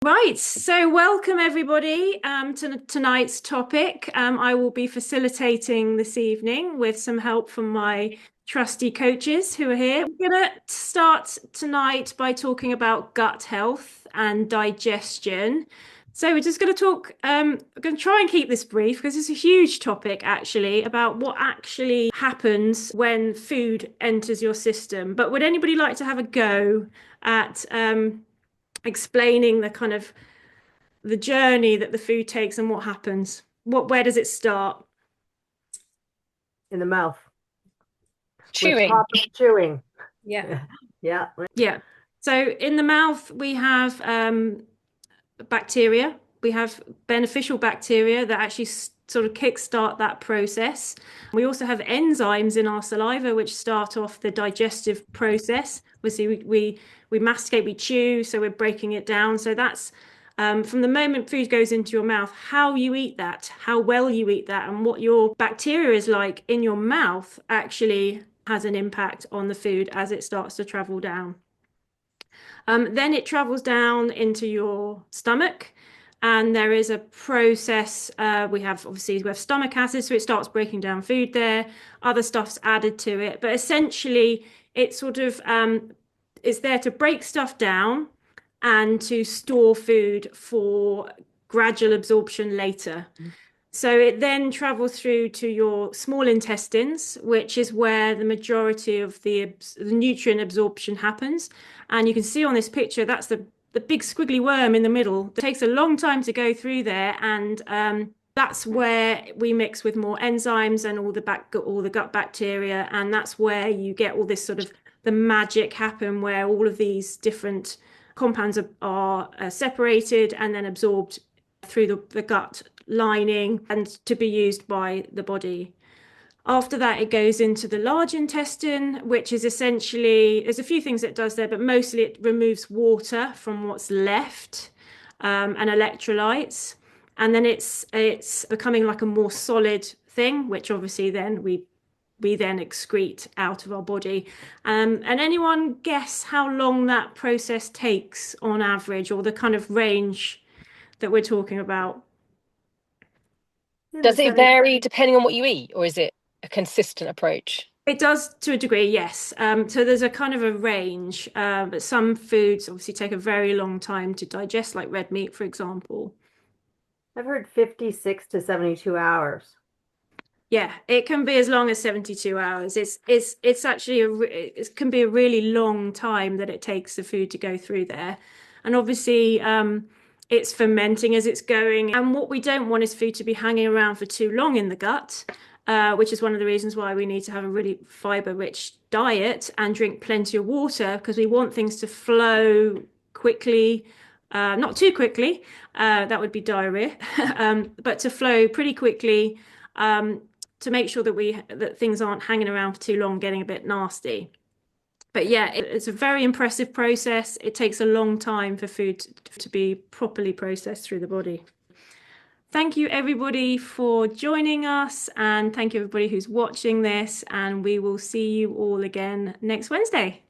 Right, so welcome everybody to tonight's topic. I will be facilitating this evening with some help from my trusty coaches who are here. We're going to start tonight by talking about gut health and digestion. So we're just going to talk, I'm going to try and keep this brief because it's a huge topic actually about what actually happens when food enters your system. But would anybody like to have a go at explaining the kind of the journey that the food takes and what happens? Where does it start? In the mouth. Chewing. Chewing. Yeah. Yeah. Yeah. So in the mouth, we have bacteria. We have beneficial bacteria that actually sort of kickstart that process. We also have enzymes in our saliva, which start off the digestive process. Obviously, we masticate, we chew, so we're breaking it down. So that's from the moment food goes into your mouth, how you eat that, how well you eat that, and what your bacteria is like in your mouth actually has an impact on the food as it starts to travel down. Then it travels down into your stomach, and there is a process. We have stomach acid, so it starts breaking down food there. Other stuff's added to it, but essentially it sort of it's there to break stuff down and to store food for gradual absorption later. So it then travels through to your small intestines, which is where the majority of the nutrient absorption happens. And you can see on this picture, that's the big squiggly worm in the middle. It takes a long time to go through there, and that's where we mix with more enzymes and all the gut bacteria, and that's where you get all this sort of the magic happen, where all of these different compounds are separated and then absorbed through the gut lining and to be used by the body. After that, it goes into the large intestine, which is essentially, there's a few things it does there, but mostly it removes water from what's left and electrolytes. And then it's becoming like a more solid thing, which obviously then we then excrete out of our body. And anyone guess how long that process takes on average, or the kind of range that we're talking about? Does it vary depending on what you eat, or is it a consistent approach? It does to a degree, yes. So there's a kind of a range, but some foods obviously take a very long time to digest, like red meat, for example. I've heard 56 to 72 hours. Yeah, it can be as long as 72 hours. It's actually it can be a really long time that it takes the food to go through there. And obviously it's fermenting as it's going. And what we don't want is food to be hanging around for too long in the gut, which is one of the reasons why we need to have a really fiber-rich diet and drink plenty of water, because we want things to flow quickly, not too quickly, that would be diarrhea, but to flow pretty quickly, to make sure that things aren't hanging around for too long, getting a bit nasty. But yeah, it's a very impressive process. It takes a long time for food to be properly processed through the body. Thank you everybody for joining us, and thank you everybody who's watching this, and we will see you all again next Wednesday.